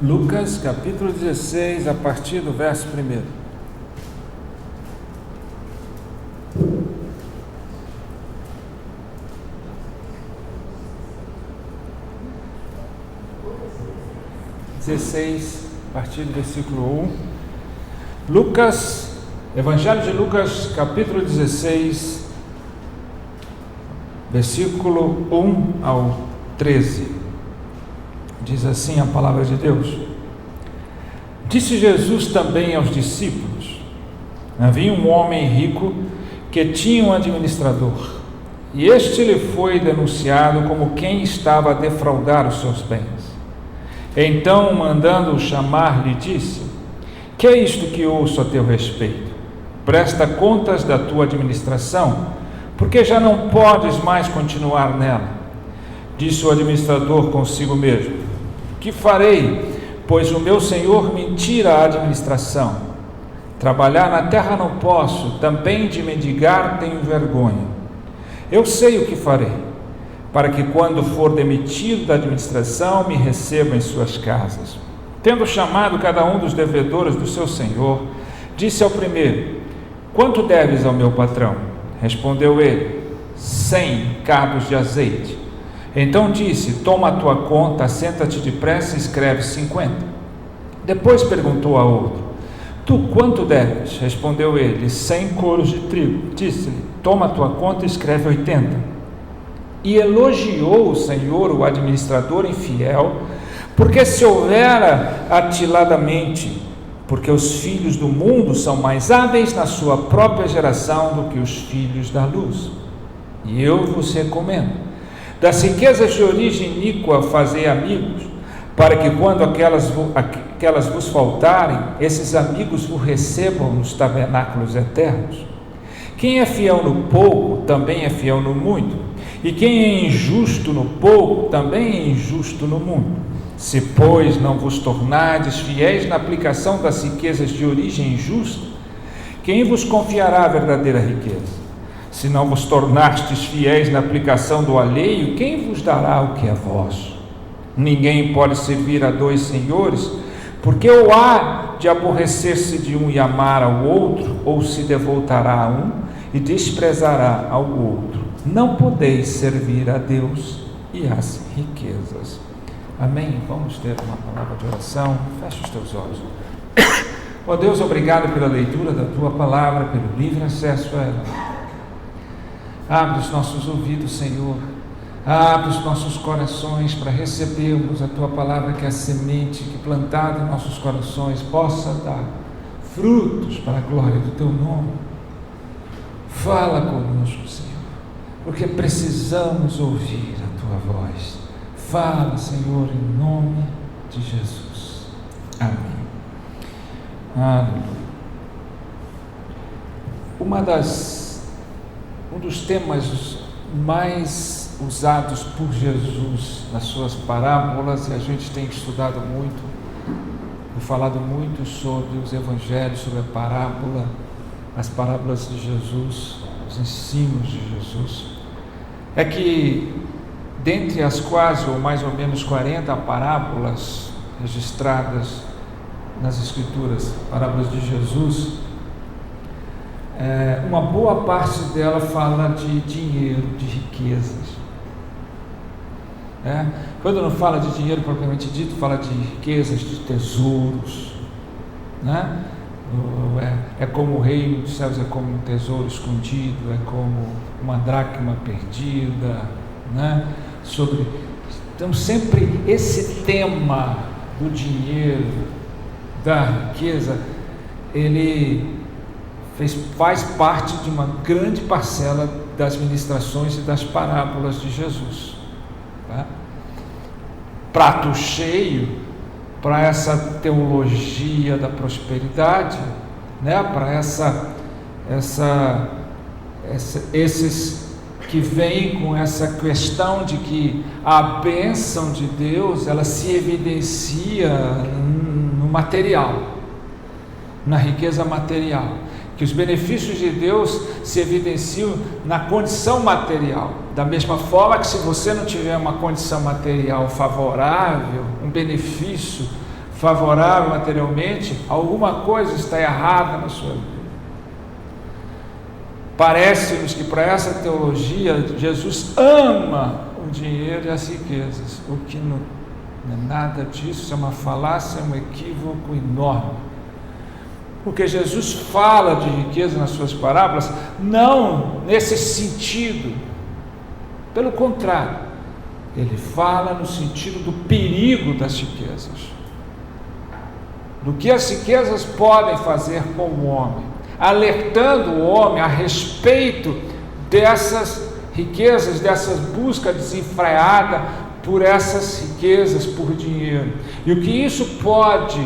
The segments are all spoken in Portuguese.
Lucas capítulo 16, a partir do verso 1. A partir do versículo 1. Lucas, Evangelho de Lucas, capítulo 16, versículo 1 ao 13. Diz assim a palavra de Deus: Disse Jesus também aos discípulos: Havia um homem rico que tinha um administrador, e este lhe foi denunciado como quem estava a defraudar os seus bens. Então, mandando-o chamar, lhe disse: Que é isto que ouço a teu respeito? Presta contas da tua administração, porque já não podes mais continuar nela. Disse o administrador consigo mesmo: Que farei, pois o meu senhor me tira a administração? Trabalhar na terra não posso, também de mendigar tenho vergonha. Eu sei o que farei, para que quando for demitido da administração, me receba em suas casas. Tendo chamado cada um dos devedores do seu senhor, disse ao primeiro: Quanto deves ao meu patrão? Respondeu ele: 100 cabos de azeite. Então disse: Toma a tua conta, assenta-te depressa e escreve 50. Depois perguntou a outro: Tu quanto deves? Respondeu ele: 100 coros de trigo. Disse-lhe: Toma a tua conta e escreve 80. E elogiou o Senhor o administrador infiel, porque se houvera atiladamente, porque os filhos do mundo são mais hábeis na sua própria geração do que os filhos da luz. E eu vos recomendo: das riquezas de origem iníqua fazei amigos, para que quando aquelas vos faltarem, esses amigos vos recebam nos tabernáculos eternos. Quem é fiel no pouco, também é fiel no muito, e quem é injusto no pouco, também é injusto no muito. Se, pois, não vos tornardes fiéis na aplicação das riquezas de origem injusta, quem vos confiará a verdadeira riqueza? Se não vos tornastes fiéis na aplicação do alheio, quem vos dará o que é vosso? Ninguém pode servir a dois senhores, porque ou há de aborrecer-se de um e amar ao outro, ou se devotará a um e desprezará ao outro. Não podeis servir a Deus e às riquezas. Amém? Vamos ter uma palavra de oração. Feche os teus olhos. Ó Deus, obrigado pela leitura da tua palavra, pelo livre acesso a ela. Abre os nossos ouvidos, Senhor. Abre os nossos corações para recebermos a tua palavra, que é a semente que plantada em nossos corações possa dar frutos para a glória do teu nome. Fala conosco, Senhor, porque precisamos ouvir a tua voz. Fala, Senhor, em nome de Jesus. Amém. Aleluia. Um dos temas mais usados por Jesus nas suas parábolas, e a gente tem estudado muito, falado muito sobre os evangelhos, sobre a parábola, as parábolas de Jesus, os ensinos de Jesus, é que dentre as quase ou mais ou menos 40 parábolas registradas nas Escrituras, parábolas de Jesus, uma boa parte dela fala de dinheiro, de riquezas. Quando não fala de dinheiro propriamente dito, fala de riquezas, de tesouros, né? É como o reino dos céus, é como um tesouro escondido, é como uma dracma perdida, né? Então sempre esse tema do dinheiro, da riqueza, ele faz parte de uma grande parcela das ministrações e das parábolas de Jesus, tá? Prato cheio para essa teologia da prosperidade, né? Para esses que vêm com essa questão de que a bênção de Deus, ela se evidencia no material, na riqueza material, que os benefícios de Deus se evidenciam na condição material, da mesma forma que se você não tiver uma condição material favorável, um benefício favorável materialmente, alguma coisa está errada na sua vida. Parece-nos que para essa teologia, Jesus ama o dinheiro e as riquezas, o que não é nada disso, é uma falácia, é um equívoco enorme. Porque Jesus fala de riqueza nas suas parábolas, não nesse sentido, pelo contrário, ele fala no sentido do perigo das riquezas, do que as riquezas podem fazer com o homem, alertando o homem a respeito dessas riquezas, dessas buscas desenfreadas por essas riquezas, por dinheiro, e o que isso pode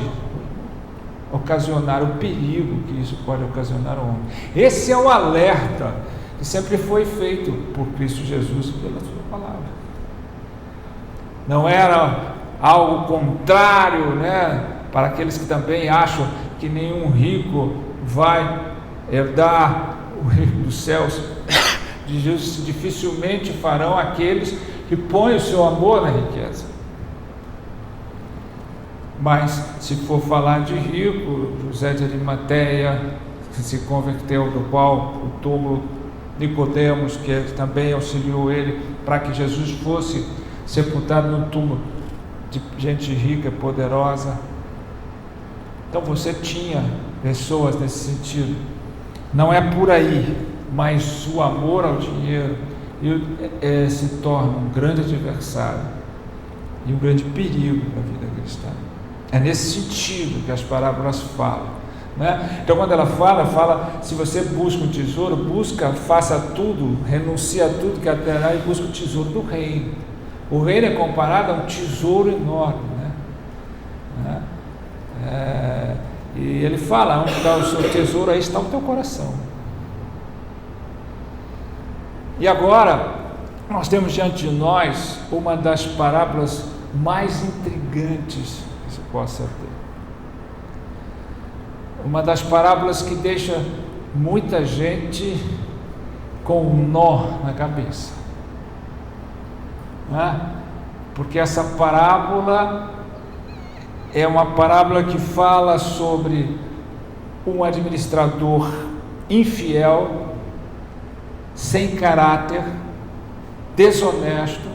ocasionar, o perigo que isso pode ocasionar ao homem. Esse é o alerta que sempre foi feito por Cristo Jesus pela sua palavra. Não era algo contrário, para aqueles que também acham que nenhum rico vai herdar o reino dos céus de Jesus. Dificilmente farão aqueles que põem o seu amor na riqueza. Mas se for falar de rico, José de Arimateia, que se converteu, do qual o tolo Nicodemos, que também auxiliou ele para que Jesus fosse sepultado no túmulo de gente rica, poderosa. Então você tinha pessoas nesse sentido. Não é por aí, mas o amor ao dinheiro se torna um grande adversário e um grande perigo para a vida cristã. É nesse sentido que as parábolas falam, Então quando ela fala, se você busca um tesouro, faça tudo, renuncia a tudo que terá e busca o tesouro do reino. O reino é comparado a um tesouro enorme, e ele fala, onde está o seu tesouro, aí está o teu coração. E agora nós temos diante de nós uma das parábolas mais intrigantes que se possa ter. Uma das parábolas que deixa muita gente com um nó na cabeça, porque essa parábola é uma parábola que fala sobre um administrador infiel, sem caráter, desonesto,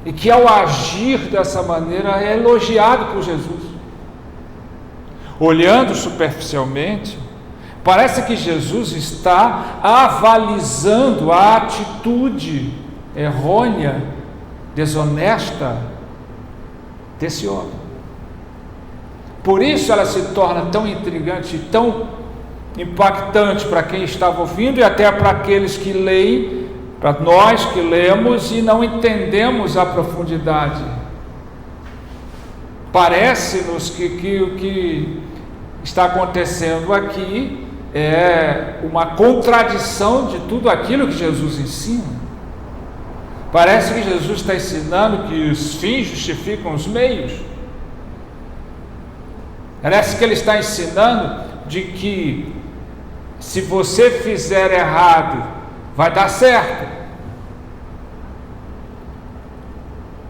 e que ao agir dessa maneira é elogiado por Jesus. Olhando superficialmente, parece que Jesus está avalizando a atitude errônea, desonesta desse homem. Por isso ela se torna tão intrigante, tão impactante para quem estava ouvindo e até para aqueles que leem, para nós que lemos e não entendemos a profundidade. Parece-nos que o que está acontecendo aqui é uma contradição de tudo aquilo que Jesus ensina. Parece que Jesus está ensinando que os fins justificam os meios. Parece que ele está ensinando de que se você fizer errado, vai dar certo.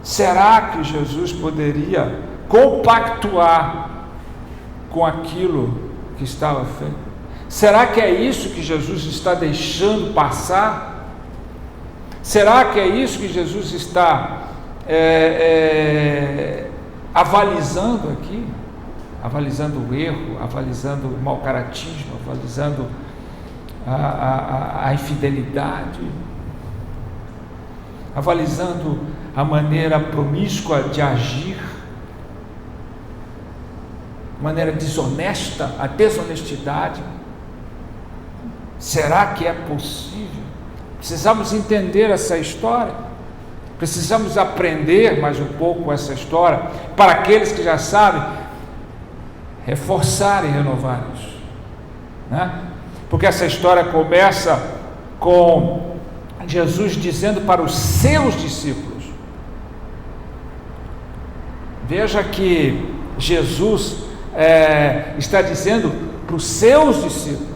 Será que Jesus poderia compactuar com aquilo que estava feito? Será que é isso que Jesus está deixando passar? Será que é isso que Jesus está avalizando aqui? Avalizando o erro, avalizando o mau caratismo, avalizando a infidelidade, avalizando a maneira promíscua de agir, maneira desonesta, a desonestidade. Será que é possível? Precisamos entender essa história, precisamos aprender mais um pouco essa história, para aqueles que já sabem, reforçar e renovar isso, Porque essa história começa com Jesus dizendo para os seus discípulos. Veja que Jesus está dizendo para os seus discípulos,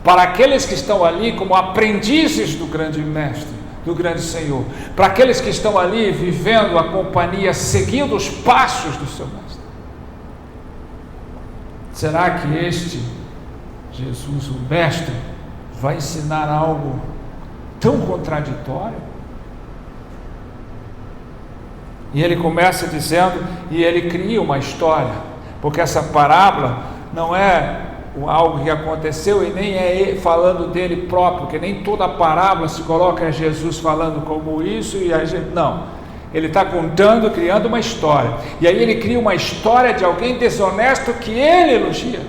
para aqueles que estão ali como aprendizes do grande mestre, do grande Senhor, para aqueles que estão ali vivendo a companhia, seguindo os passos do seu mestre. Será que este Jesus, o mestre, vai ensinar algo tão contraditório? E ele começa dizendo, e ele cria uma história, porque essa parábola não é algo que aconteceu e nem é ele falando dele próprio, que nem toda parábola se coloca Jesus falando como isso e a gente, não, ele está contando, criando uma história, e aí ele cria uma história de alguém desonesto que ele elogia.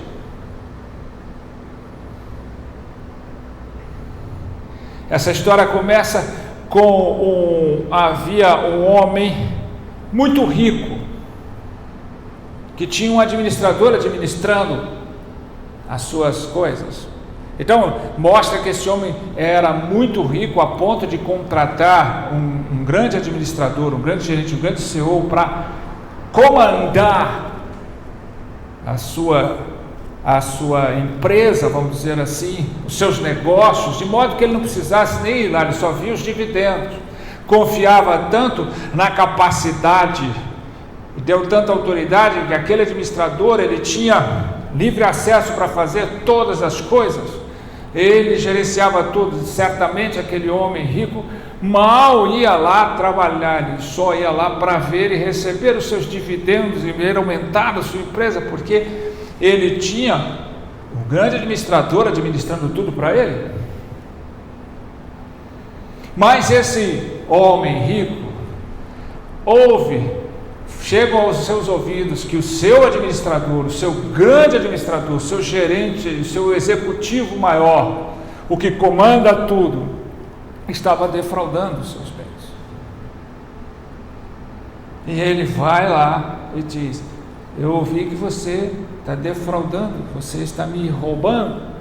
Essa história começa com havia um homem muito rico, que tinha um administrador administrando as suas coisas. Então mostra que esse homem era muito rico a ponto de contratar um grande administrador, um grande gerente, um grande CEO para comandar a sua empresa, vamos dizer assim, os seus negócios, de modo que ele não precisasse nem ir lá, ele só via os dividendos. Confiava tanto na capacidade, deu tanta autoridade, que aquele administrador, ele tinha livre acesso para fazer todas as coisas, ele gerenciava tudo. Certamente aquele homem rico mal ia lá trabalhar, ele só ia lá para ver e receber os seus dividendos e ver aumentar a sua empresa, porque ele tinha um grande administrador administrando tudo para ele. Mas esse homem rico chega aos seus ouvidos que o seu administrador, o seu grande administrador, o seu gerente, o seu executivo maior, o que comanda tudo, estava defraudando os seus bens. E ele vai lá e diz: eu ouvi que você está defraudando, você está me roubando.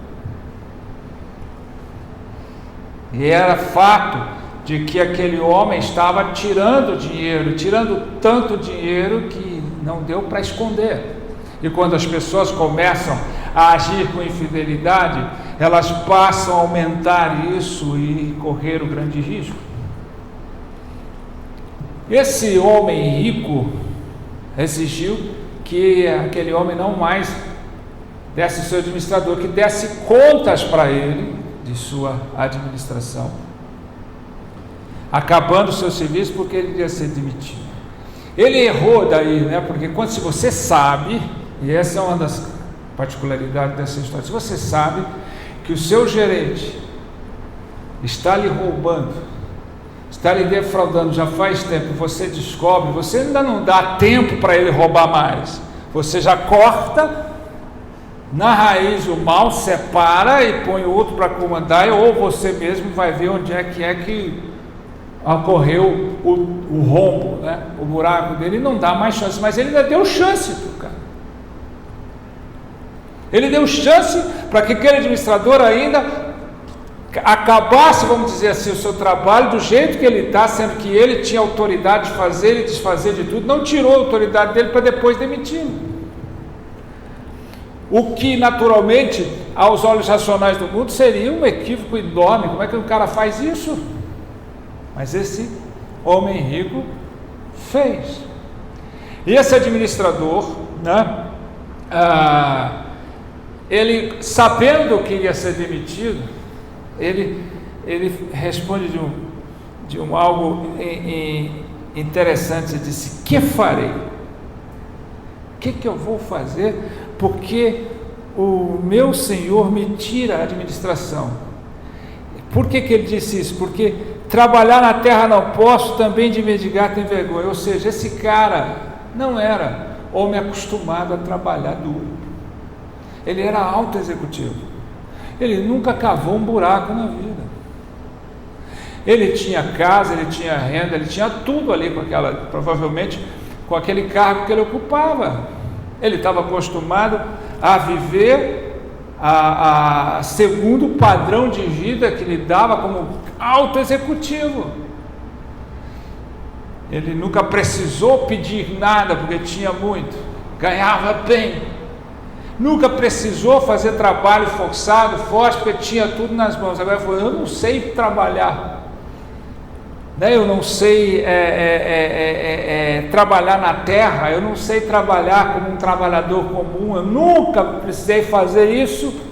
E era fato de que aquele homem estava tirando tanto dinheiro que não deu para esconder. E quando as pessoas começam a agir com infidelidade, elas passam a aumentar isso e correr o grande risco. Esse homem rico exigiu que aquele homem não mais desse seu administrador, que desse contas para ele de sua administração, acabando o seu serviço, porque ele ia ser demitido. Ele errou daí, né? Porque se você sabe, e essa é uma das particularidades dessa história, se você sabe que o seu gerente está lhe roubando, está lhe defraudando já faz tempo, você descobre, você ainda não dá tempo para ele roubar mais, você já corta na raiz o mal, separa e põe outro para comandar, ou você mesmo vai ver onde é que ocorreu o rombo, né? O buraco dele, não dá mais chance, mas ele ainda deu chance pro cara. Ele deu chance para que aquele administrador ainda acabasse, vamos dizer assim, o seu trabalho do jeito que ele está, sendo que ele tinha autoridade de fazer e desfazer de tudo, não tirou a autoridade dele para depois demitir. O que naturalmente, aos olhos racionais do mundo, seria um equívoco enorme. Como é que o cara faz isso? Mas esse homem rico fez. E esse administrador, né, ele, sabendo que ia ser demitido, ele responde de algo interessante. Ele disse: que farei? O que eu vou fazer? Porque o meu Senhor me tira a administração. Por que ele disse isso? Porque trabalhar na terra não posso, também de mendigar tem vergonha. Ou seja, esse cara não era homem acostumado a trabalhar duro. Ele era alto executivo. Ele nunca cavou um buraco na vida. Ele tinha casa, ele tinha renda, ele tinha tudo ali provavelmente com aquele cargo que ele ocupava. Ele estava acostumado a viver segundo o padrão de vida que lhe dava como alto executivo. Ele nunca precisou pedir nada, porque tinha muito, ganhava bem. Nunca precisou fazer trabalho forçado, forte, porque tinha tudo nas mãos. Agora falou: eu não sei trabalhar. né? Eu não sei trabalhar na terra, eu não sei trabalhar como um trabalhador comum, eu nunca precisei fazer isso.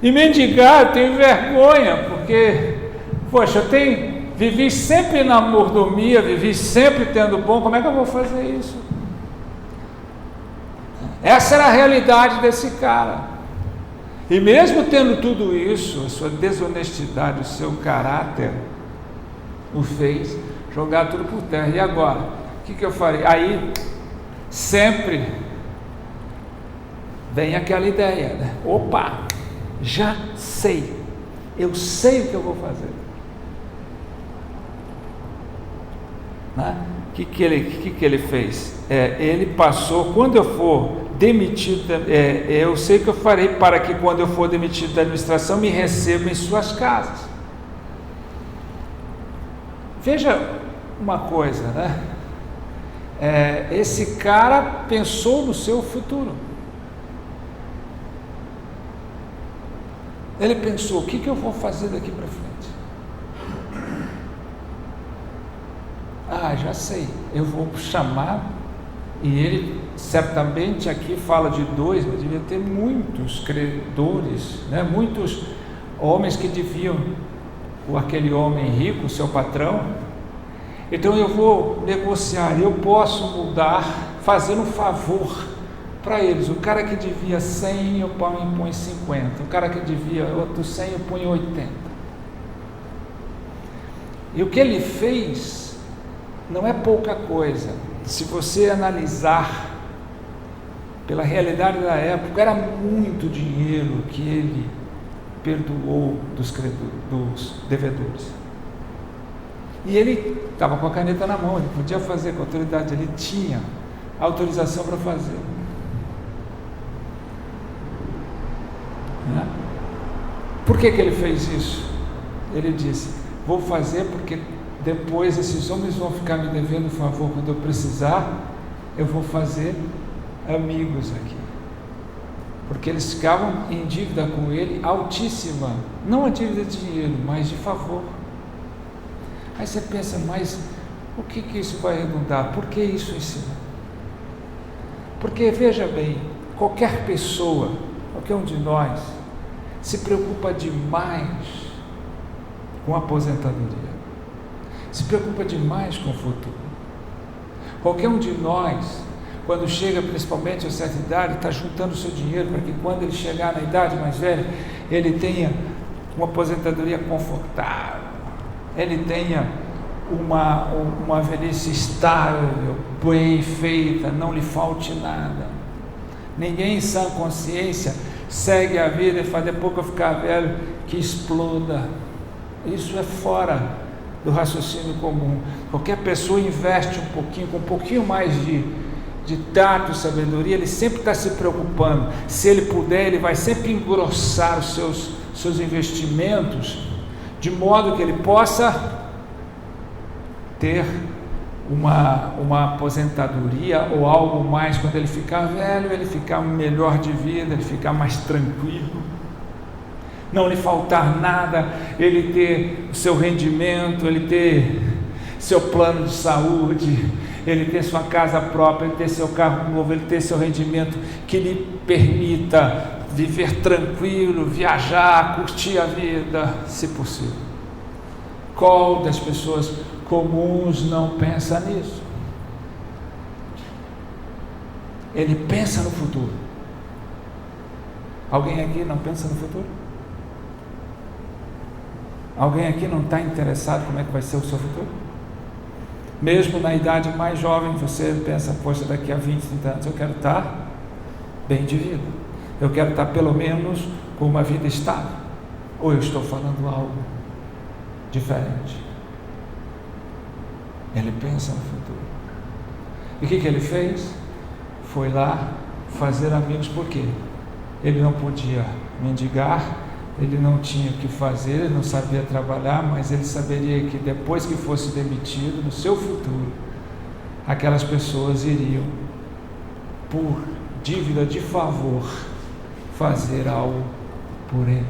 E mendigar, eu tenho vergonha, porque, poxa, vivi sempre na mordomia, vivi sempre tendo bom, como é que eu vou fazer isso? Essa era a realidade desse cara. E mesmo tendo tudo isso, a sua desonestidade, o seu caráter, o fez jogar tudo por terra. E agora? O que eu farei? Aí, sempre vem aquela ideia, né? Opa, já sei, eu sei o que eu vou fazer. Né? O que ele fez? Ele passou, quando eu for demitido, eu sei que eu farei para que quando eu for demitido da administração me recebam em suas casas. Veja uma coisa, né? Esse cara pensou no seu futuro. Ele pensou, o que eu vou fazer daqui para frente? Já sei, eu vou chamar, e ele certamente aqui fala de dois, mas devia ter muitos credores, né? Muitos homens que deviam, aquele homem rico, seu patrão. Então eu vou negociar, eu posso mudar, fazendo um favor para eles. O cara que devia 100, eu põe 50, o cara que devia outro 100, eu ponho 80. E o que ele fez não é pouca coisa. Se você analisar pela realidade da época, era muito dinheiro que ele perdoou dos devedores. E ele estava com a caneta na mão, ele podia fazer com a autoridade, ele tinha autorização para fazer. Né? Por que ele fez isso? Ele disse, vou fazer porque depois esses homens vão ficar me devendo um favor, quando eu precisar, eu vou fazer amigos aqui. Porque eles ficavam em dívida com ele altíssima, não a dívida de dinheiro, mas de favor. Aí você pensa, mas o que isso vai redundar? Por que isso ensina? Porque, veja bem, qualquer pessoa, qualquer um de nós, se preocupa demais com a aposentadoria, se preocupa demais com o futuro. Qualquer um de nós, quando chega principalmente a certa idade, está juntando o seu dinheiro para que quando ele chegar na idade mais velha, ele tenha uma aposentadoria confortável, ele tenha uma velhice estável, bem feita, não lhe falte nada. Ninguém em sã consciência segue a vida e faz, depois que eu ficar velho, que exploda. Isso é fora do raciocínio comum. Qualquer pessoa investe um pouquinho, com um pouquinho mais de tato e sabedoria, ele sempre está se preocupando. Se ele puder, ele vai sempre engrossar os seus investimentos, de modo que ele possa ter uma aposentadoria ou algo mais, quando ele ficar velho, ele ficar melhor de vida, ele ficar mais tranquilo, não lhe faltar nada, ele ter o seu rendimento, ele ter seu plano de saúde, ele ter sua casa própria, ele ter seu carro novo, ele ter seu rendimento que lhe permita viver tranquilo, viajar, curtir a vida, se possível. Qual das pessoas comuns não pensa nisso? Ele pensa no futuro. Alguém aqui não pensa no futuro? Alguém aqui não está interessado como é que vai ser o seu futuro? Mesmo na idade mais jovem, você pensa, poxa, daqui a 20, 30 anos eu quero estar bem de vida, eu quero estar pelo menos com uma vida estável, ou eu estou falando algo diferente? Ele pensa no futuro. E o que ele fez? Foi lá fazer amigos. Por quê? Ele não podia mendigar, ele não tinha o que fazer, ele não sabia trabalhar, mas ele saberia que depois que fosse demitido, no seu futuro, aquelas pessoas iriam, por dívida de favor, fazer algo por ele.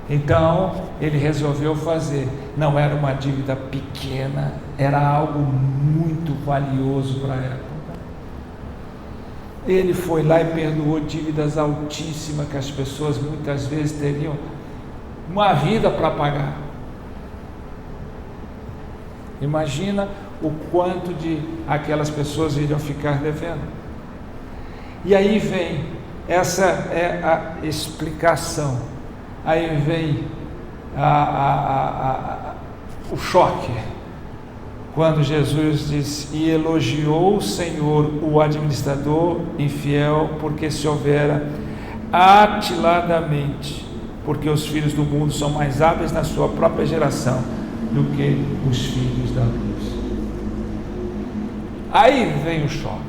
Então ele resolveu fazer. Não era uma dívida pequena, era algo muito valioso para a época. Ele foi lá e perdoou dívidas altíssimas que as pessoas muitas vezes teriam uma vida para pagar. Imagina o quanto de aquelas pessoas iriam ficar devendo. E aí vem, essa é a explicação. Aí vem o choque. Quando Jesus diz: e elogiou o Senhor o administrador infiel, porque se houvera atiladamente, porque os filhos do mundo são mais hábeis na sua própria geração do que os filhos da luz. Aí vem o choque.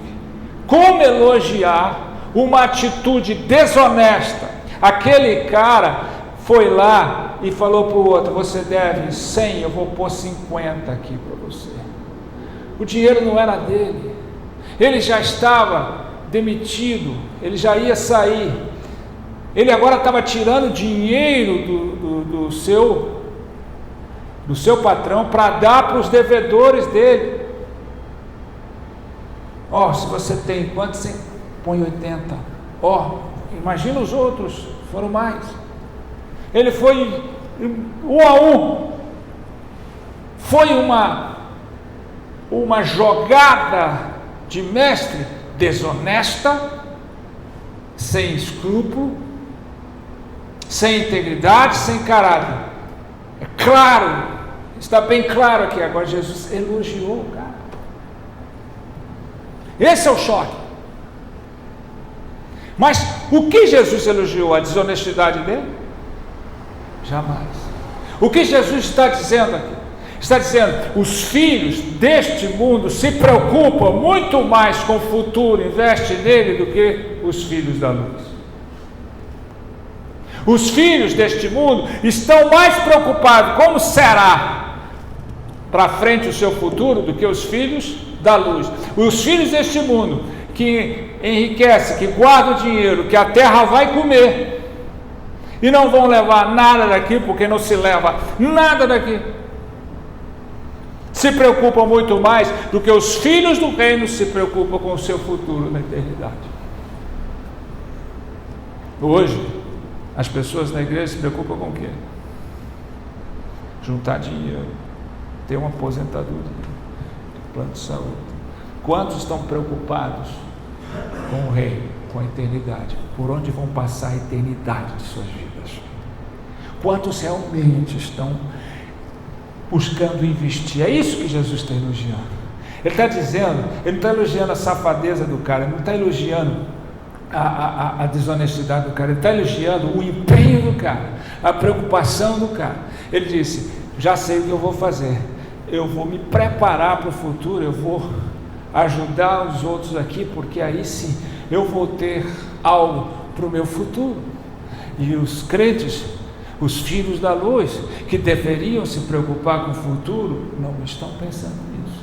Como elogiar uma atitude desonesta? Aquele cara foi lá e falou para o outro: você deve 100, eu vou pôr 50 aqui para você. O dinheiro não era dele, ele já estava demitido, ele já ia sair, ele agora estava tirando dinheiro do seu patrão para dar para os devedores dele. Se você tem quanto, você põe 80. Imagina os outros, foram mais. Ele foi 1 a 1. Foi uma jogada de mestre desonesta, sem escrúpulo, sem integridade, sem caráter. É claro, está bem claro aqui. Agora Jesus elogiou o cara. Esse é o choque. Mas o que Jesus elogiou? A desonestidade dele? Jamais. O que Jesus está dizendo aqui? Está dizendo: os filhos deste mundo se preocupam muito mais com o futuro, investem nele, do que os filhos da luz. Os filhos deste mundo estão mais preocupados como será para frente o seu futuro do que os filhos da luz. Os filhos deste mundo que enriquecem, que guardam dinheiro, que a terra vai comer, e não vão levar nada daqui, porque não se leva nada daqui, se preocupam muito mais do que os filhos do reino se preocupam com o seu futuro na eternidade. Hoje, as pessoas na igreja se preocupam com o quê? Juntar dinheiro, ter uma aposentadoria, plano de saúde. Quantos estão preocupados com o reino, com a eternidade? Por onde vão passar a eternidade de suas vidas? Quantos realmente estão buscando investir? É isso que Jesus está elogiando. Ele está dizendo, ele não está elogiando a safadeza do cara, ele não está elogiando a desonestidade do cara, ele está elogiando o empenho do cara, a preocupação do cara. Ele disse: já sei o que eu vou fazer, eu vou me preparar para o futuro, eu vou ajudar os outros aqui, porque aí sim eu vou ter algo para o meu futuro. E os crentes, os filhos da luz, que deveriam se preocupar com o futuro, não estão pensando nisso.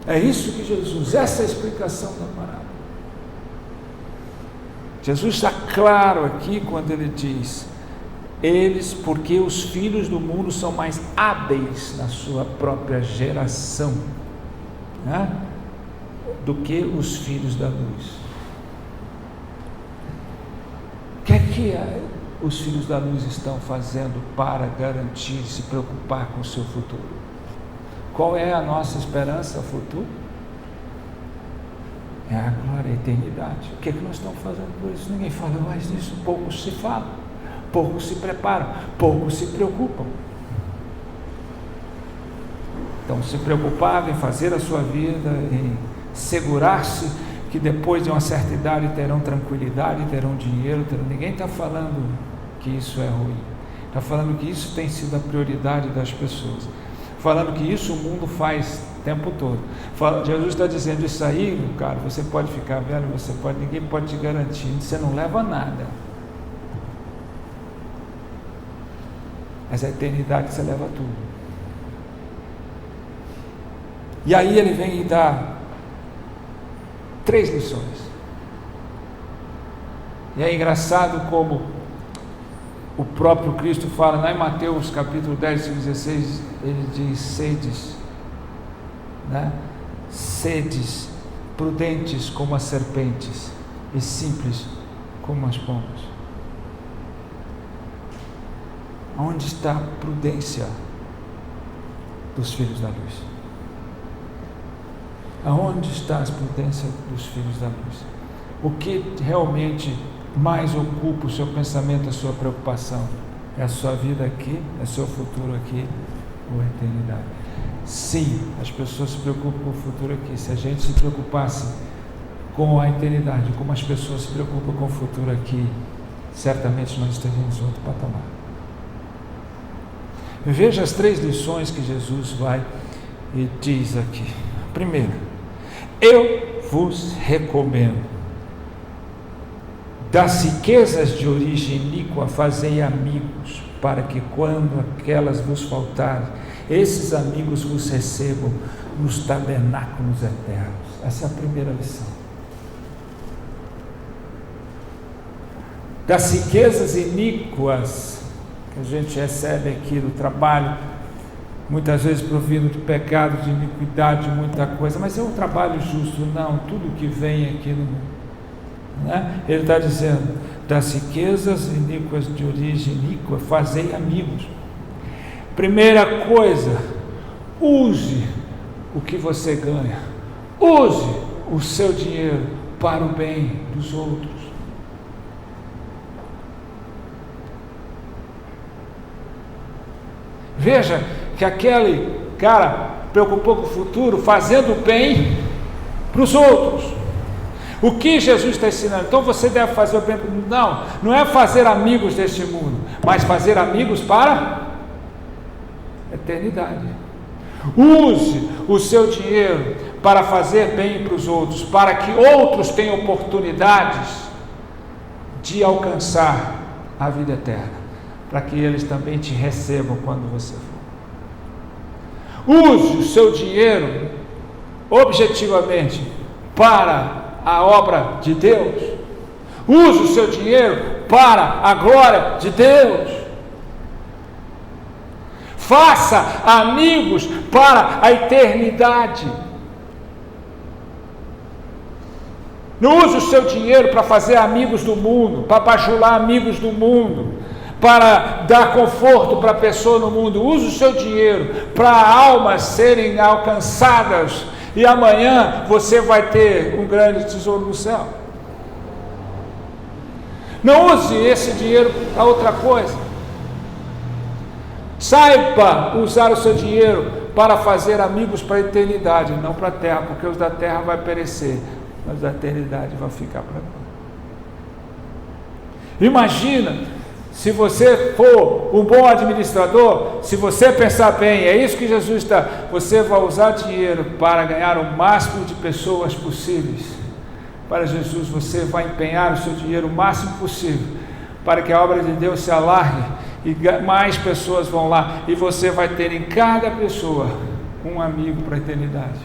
É isso que Jesus, essa é a explicação da parábola. Jesus está claro aqui quando ele diz: eles, porque os filhos do mundo são mais hábeis na sua própria geração, né, do que os filhos da luz. O que é que os filhos da luz estão fazendo para garantir, se preocupar com o seu futuro? Qual é a nossa esperança futuro? É a glória, a eternidade. O que é que nós estamos fazendo por isso? Ninguém fala mais disso, poucos se falam, poucos se preparam, poucos se preocupam. Então, se preocupar em fazer a sua vida, em segurar-se que depois de uma certa idade terão tranquilidade, terão dinheiro, ninguém está falando que isso é ruim, está falando que isso tem sido a prioridade das pessoas, falando que isso o mundo faz o tempo todo. Jesus está dizendo: isso aí, cara, você pode ficar velho, ninguém pode te garantir, você não leva nada, mas a eternidade você leva tudo. E aí ele vem e dá 3 lições. E é engraçado como o próprio Cristo fala, lá em Mateus capítulo 10, 16, ele diz: sedes, né? Sedes prudentes como as serpentes e simples como as pombas. Onde está a prudência dos filhos da luz? Aonde está a prudência dos filhos da luz? O que realmente mais ocupa o seu pensamento, a sua preocupação? É a sua vida aqui, é o seu futuro aqui, ou a eternidade? Sim, as pessoas se preocupam com o futuro aqui. Se a gente se preocupasse com a eternidade, como as pessoas se preocupam com o futuro aqui, certamente nós estaríamos em outro patamar. Veja as 3 lições que Jesus vai e diz aqui. Primeiro, eu vos recomendo: das riquezas de origem iníqua fazei amigos, para que quando aquelas vos faltarem, esses amigos vos recebam nos tabernáculos eternos. Essa é a primeira lição. Das riquezas iníquas que a gente recebe aqui do trabalho, muitas vezes provindo de pecado, de iniquidade, de muita coisa, mas é um trabalho justo? Não, tudo que vem aqui no mundo, né? Ele está dizendo: das riquezas iníquas de origem iníqua fazei amigos. Primeira coisa, use o que você ganha, use o seu dinheiro para o bem dos outros. Veja que aquele cara preocupou com o futuro, fazendo bem para os outros. O que Jesus está ensinando? Então você deve fazer o bem para o mundo. Não é fazer amigos deste mundo, mas fazer amigos para a eternidade. Use o seu dinheiro para fazer bem para os outros, para que outros tenham oportunidades de alcançar a vida eterna, para que eles também te recebam quando você for. Use o seu dinheiro objetivamente para a obra de Deus. Use o seu dinheiro para a glória de Deus. Faça amigos para a eternidade. Não use o seu dinheiro para fazer amigos do mundo, para bajular amigos do mundo, para dar conforto para a pessoa no mundo. Use o seu dinheiro para almas serem alcançadas, e amanhã você vai ter um grande tesouro no céu. Não use esse dinheiro para outra coisa. Saiba usar o seu dinheiro para fazer amigos para a eternidade, não para a terra, porque os da terra vão perecer, mas os da eternidade vão ficar para nós. Imagina se você for um bom administrador, se você pensar bem, é isso que Jesus está, você vai usar dinheiro para ganhar o máximo de pessoas possíveis. Para Jesus, você vai empenhar o seu dinheiro o máximo possível, para que a obra de Deus se alargue e mais pessoas vão lá, e você vai ter em cada pessoa um amigo para a eternidade.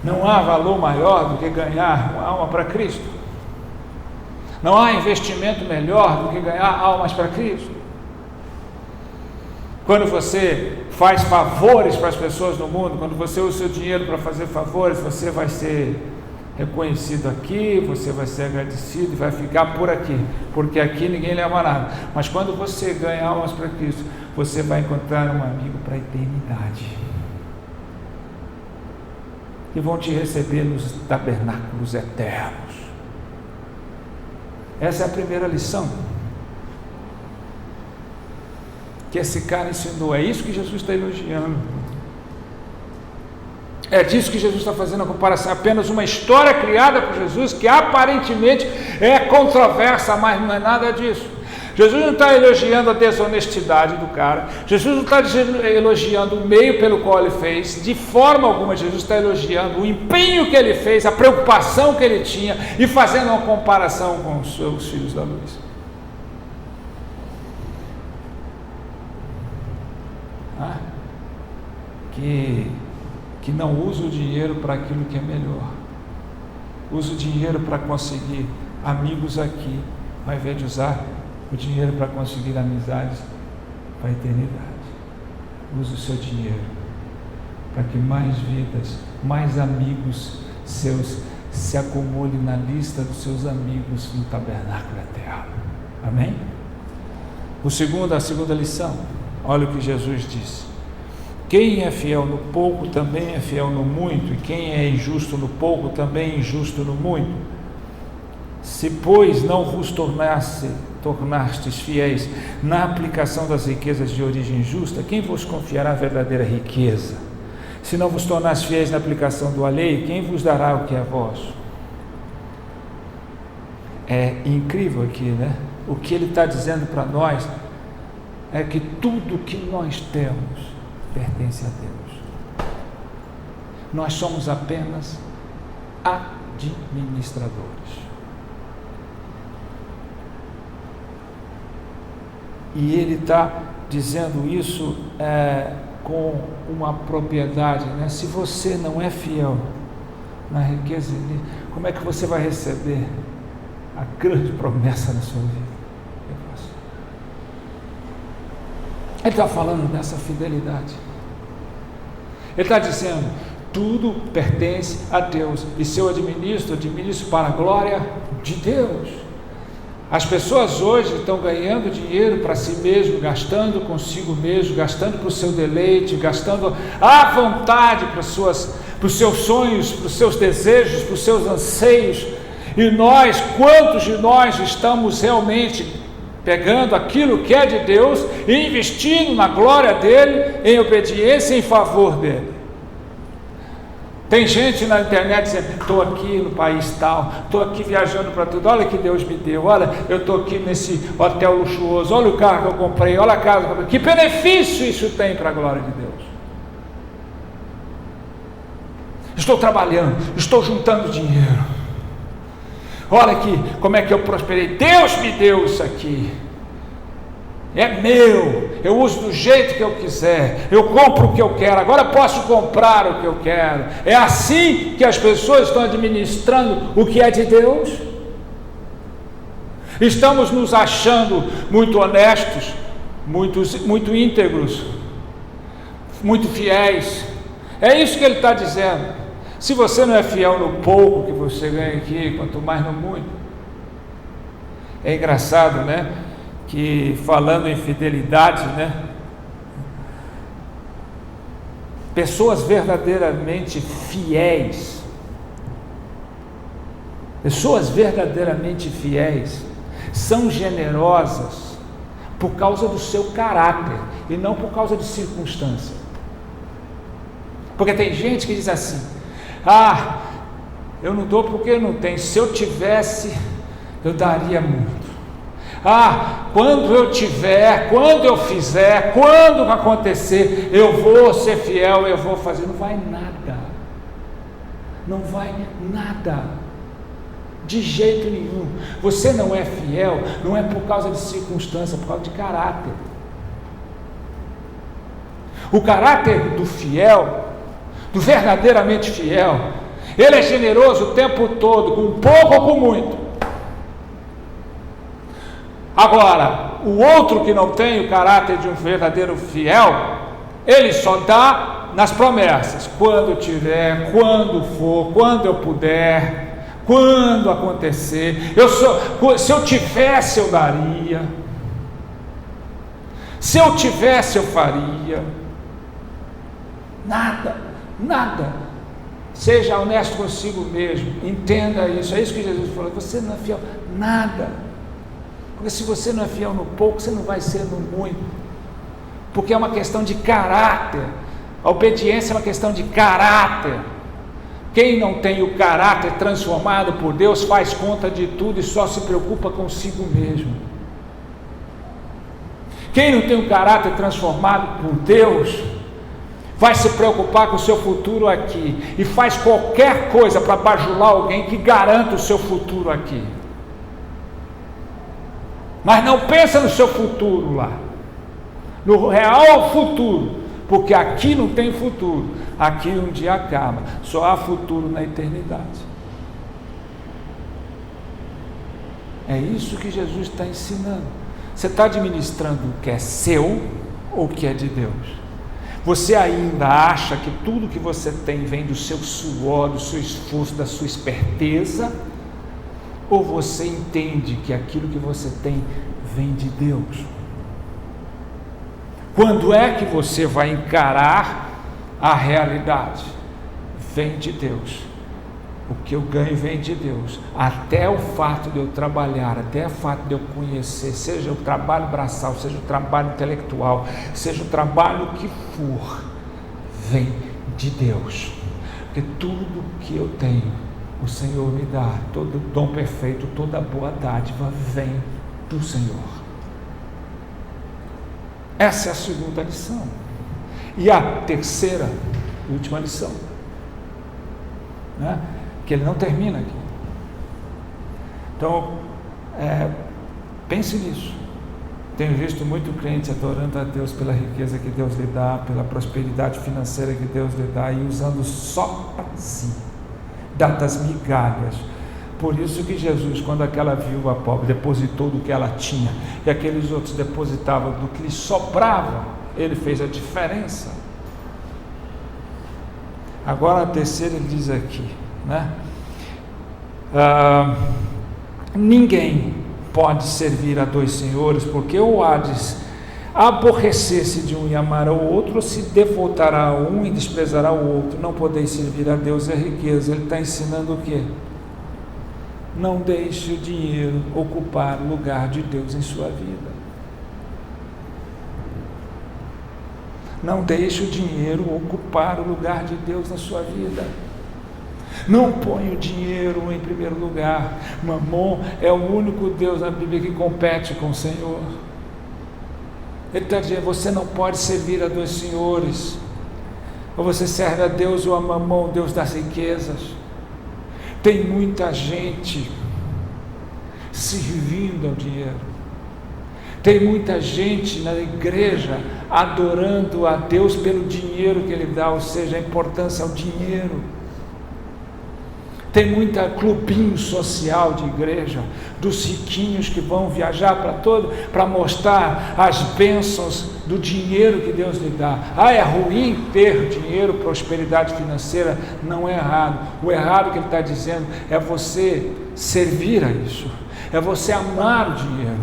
Não há valor maior do que ganhar uma alma para Cristo. Não há investimento melhor do que ganhar almas para Cristo. Quando você faz favores para as pessoas no mundo, quando você usa o seu dinheiro para fazer favores, você vai ser reconhecido aqui, você vai ser agradecido e vai ficar por aqui, porque aqui ninguém leva nada. Mas quando você ganha almas para Cristo, você vai encontrar um amigo para a eternidade, que vão te receber nos tabernáculos eternos. Essa é a primeira lição que esse cara ensinou. É isso que Jesus está elogiando. É disso que Jesus está fazendo a comparação. Apenas uma história criada por Jesus, que aparentemente é controversa, mas não é nada disso. Jesus não está elogiando a desonestidade do cara. Jesus não está elogiando o meio pelo qual ele fez. De forma alguma, Jesus está elogiando o empenho que ele fez, a preocupação que ele tinha, e fazendo uma comparação com os seus filhos da luz. Que não usa o dinheiro para aquilo que é melhor. Usa o dinheiro para conseguir amigos aqui, ao invés de usar o dinheiro para conseguir amizades para a eternidade. Use o seu dinheiro para que mais vidas, mais amigos seus se acumulem na lista dos seus amigos no tabernáculo eterno. Amém? A segunda lição, olha o que Jesus disse: quem é fiel no pouco também é fiel no muito, e quem é injusto no pouco também é injusto no muito. Se, pois, não vos tornastes fiéis na aplicação das riquezas de origem justa, quem vos confiará a verdadeira riqueza? Se não vos tornastes fiéis na aplicação do alheio, quem vos dará o que é vosso? É incrível aqui, né? O que ele está dizendo para nós é que tudo que nós temos pertence a Deus. Nós somos apenas administradores. E ele está dizendo isso com uma propriedade, né? Se você não é fiel na riqueza, como é que você vai receber a grande promessa na sua vida? Ele está falando dessa fidelidade. Ele está dizendo: tudo pertence a Deus, e se eu administro para a glória de Deus. As pessoas hoje estão ganhando dinheiro para si mesmo, gastando consigo mesmo, gastando para o seu deleite, gastando à vontade para os seus sonhos, para os seus desejos, para os seus anseios. E nós, quantos de nós estamos realmente pegando aquilo que é de Deus e investindo na glória dele, em obediência, em favor dele? Tem gente na internet dizendo: estou aqui no país tal, estou aqui viajando para tudo, olha que Deus me deu, olha, eu estou aqui nesse hotel luxuoso, olha o carro que eu comprei, olha a casa que eu comprei. Que benefício isso tem para a glória de Deus? Estou trabalhando, estou juntando dinheiro, olha aqui como é que eu prosperei, Deus me deu isso aqui, é meu, eu uso do jeito que eu quiser, eu compro o que eu quero, agora posso comprar o que eu quero. É assim que as pessoas estão administrando o que é de Deus? Estamos nos achando muito honestos, muito íntegros, muito fiéis. É isso que ele está dizendo. Se você não é fiel no pouco que você ganha aqui, quanto mais no muito. É engraçado, né? Que falando em fidelidade, né? Pessoas verdadeiramente fiéis, são generosas por causa do seu caráter e não por causa de circunstância. Porque tem gente que diz assim: eu não dou porque eu não tenho, se eu tivesse eu daria muito. Quando eu tiver, quando eu fizer, quando acontecer, eu vou ser fiel, eu vou fazer. Não vai nada, de jeito nenhum. Você não é fiel, não é por causa de circunstância, é por causa de caráter. O caráter do fiel, do verdadeiramente fiel, ele é generoso o tempo todo, com pouco ou com muito. Agora, o outro que não tem o caráter de um verdadeiro fiel, ele só dá nas promessas: quando tiver, quando for, quando eu puder, quando acontecer. Se eu tivesse, eu daria. Se eu tivesse, eu faria. Nada. Seja honesto consigo mesmo, entenda isso. É isso que Jesus falou: você não é fiel, nada. Porque se você não é fiel no pouco, você não vai ser no muito. Porque é uma questão de caráter. A obediência é uma questão de caráter. Quem não tem o caráter transformado por Deus faz conta de tudo e só se preocupa consigo mesmo. Quem não tem o caráter transformado por Deus vai se preocupar com o seu futuro aqui e faz qualquer coisa para bajular alguém que garanta o seu futuro aqui. Mas não pensa no seu futuro lá, no real futuro, porque aqui não tem futuro, aqui um dia acaba, só há futuro na eternidade. É isso que Jesus está ensinando. Você está administrando o que é seu ou o que é de Deus? Você ainda acha que tudo que você tem vem do seu suor, do seu esforço, da sua esperteza? Ou você entende que aquilo que você tem vem de Deus? Quando é que você vai encarar a realidade? Vem de Deus. O que eu ganho vem de Deus. Até o fato de eu trabalhar, até o fato de eu conhecer, seja o trabalho braçal, seja o trabalho intelectual, seja o trabalho que for, vem de Deus. Porque tudo que eu tenho, o Senhor me dá. Todo dom perfeito, toda boa dádiva vem do Senhor. Essa é a segunda lição. E a terceira, última lição, né? Que ele não termina aqui. Então, pense nisso. Tenho visto muito crente adorando a Deus pela riqueza que Deus lhe dá, pela prosperidade financeira que Deus lhe dá, e usando só para si, das migalhas. Por isso que Jesus, quando aquela viúva pobre depositou do que ela tinha, e aqueles outros depositavam do que lhe sobrava, ele fez a diferença. Agora a terceira ele diz aqui, né? Ninguém pode servir a dois senhores, porque ou há de aborrecer-se de um e amar ao outro, ou se devotará a um e desprezará o outro. Não podeis servir a Deus e a riqueza. Ele está ensinando o quê? Não deixe o dinheiro ocupar o lugar de Deus em sua vida. Não deixe o dinheiro ocupar o lugar de Deus na sua vida. Não ponha o dinheiro em primeiro lugar. Mamon é o único Deus na Bíblia que compete com o Senhor. Ele está dizendo, você não pode servir a dois senhores. Ou você serve a Deus ou a Mamon, Deus das riquezas. Tem muita gente servindo ao dinheiro. Tem muita gente na igreja adorando a Deus pelo dinheiro que Ele dá, ou seja, a importância ao dinheiro. Tem muita clubinho social de igreja, dos riquinhos que vão viajar para mostrar as bênçãos do dinheiro que Deus lhe dá. É ruim ter dinheiro, prosperidade financeira, não é errado. O errado que ele está dizendo é você servir a isso, é você amar o dinheiro,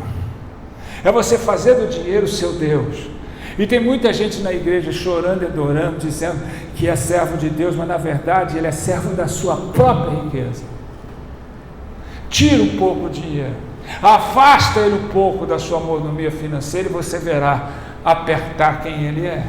é você fazer do dinheiro o seu Deus. E tem muita gente na igreja chorando e adorando, dizendo que é servo de Deus, mas na verdade ele é servo da sua própria riqueza. Tira um pouco o dinheiro, afasta ele um pouco da sua mordomia financeira e você verá apertar quem ele é.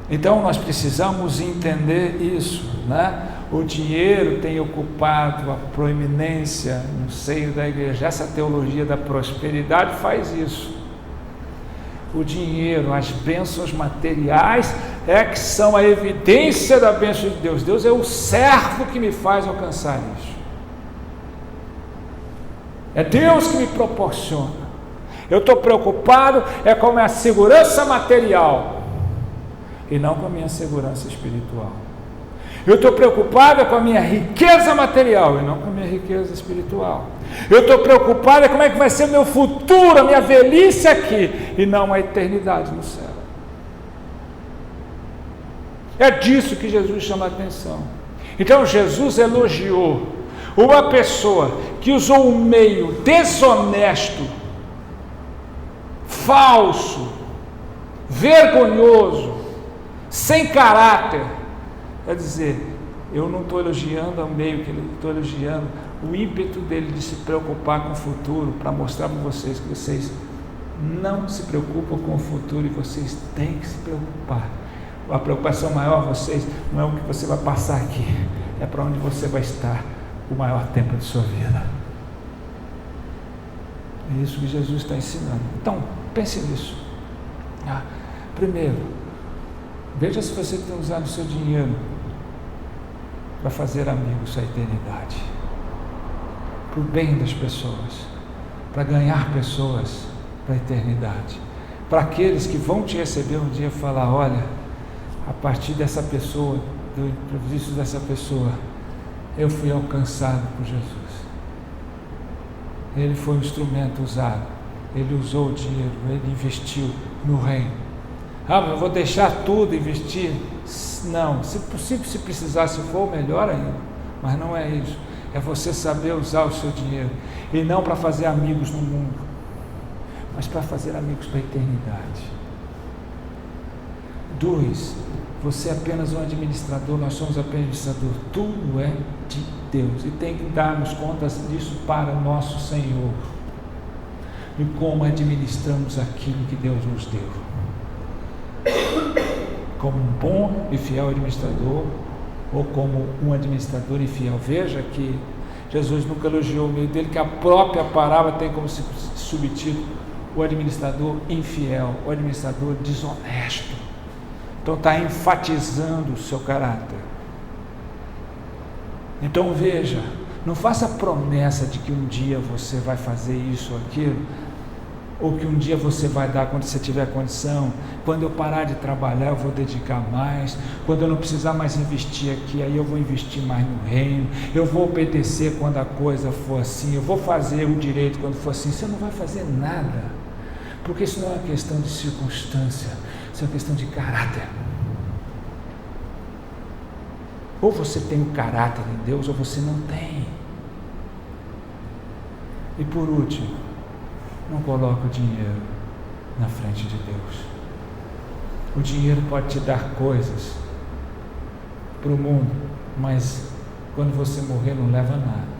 Então nós precisamos entender isso, né? O dinheiro tem ocupado a proeminência no seio da igreja. Essa teologia da prosperidade faz isso. O dinheiro, as bênçãos materiais é que são a evidência da bênção de Deus. Deus é o servo que me faz alcançar isso. É Deus que me proporciona. Eu estou preocupado com a minha segurança material e não com a minha segurança espiritual. Eu estou preocupado com a minha riqueza material e não com a minha riqueza espiritual. Eu estou preocupado como é que vai ser o meu futuro, a minha velhice aqui, e não a eternidade no céu. É disso que Jesus chama a atenção. Então Jesus elogiou uma pessoa que usou um meio desonesto, falso, vergonhoso, sem caráter. Quer dizer, eu não estou elogiando o meio que ele, estou elogiando o ímpeto dele de se preocupar com o futuro, para mostrar para vocês que vocês não se preocupam com o futuro e vocês têm que se preocupar. A preocupação maior de vocês não é o que você vai passar aqui, é para onde você vai estar o maior tempo de sua vida. É isso que Jesus está ensinando. Então, pense nisso. Primeiro, veja se você tem usado o seu dinheiro para fazer amigos à eternidade, para o bem das pessoas, para ganhar pessoas para a eternidade, para aqueles que vão te receber um dia e falar, olha, a partir dessa pessoa, do improviso dessa pessoa, eu fui alcançado por Jesus. Ele foi um instrumento usado. Ele usou o dinheiro, ele investiu no reino. Ah, mas eu vou deixar tudo, investir? Não, se possível, se precisar, se for, melhor ainda. Mas não é isso. É você saber usar o seu dinheiro. E não para fazer amigos no mundo, mas para fazer amigos para a eternidade. 2, você é apenas um administrador, nós somos apenas administrador. Tudo é de Deus. E tem que darmos contas disso para o nosso Senhor. E como administramos aquilo que Deus nos deu. Como um bom e fiel administrador, ou como um administrador infiel. Veja que Jesus nunca elogiou o meio dele, que a própria parábola tem como subtítulo o administrador infiel, o administrador desonesto. Então está enfatizando o seu caráter. Então veja, não faça a promessa de que um dia você vai fazer isso ou aquilo, ou que um dia você vai dar quando você tiver condição. Quando eu parar de trabalhar eu vou dedicar mais, quando eu não precisar mais investir aqui, aí eu vou investir mais no reino, eu vou obedecer quando a coisa for assim, eu vou fazer o direito quando for assim. Você não vai fazer nada, porque isso não é uma questão de circunstância, isso é uma questão de caráter. Ou você tem o caráter em Deus, ou você não tem. E por último, não coloque o dinheiro na frente de Deus. O dinheiro pode te dar coisas para o mundo, mas quando você morrer não leva nada.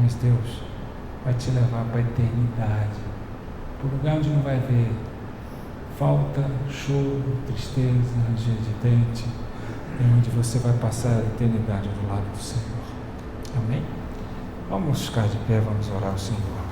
Mas Deus vai te levar para a eternidade, para o lugar onde não vai haver falta, choro, tristeza, ranger de dente, e onde você vai passar a eternidade do lado do Senhor. Amém? Vamos ficar de pé, vamos orar ao Senhor.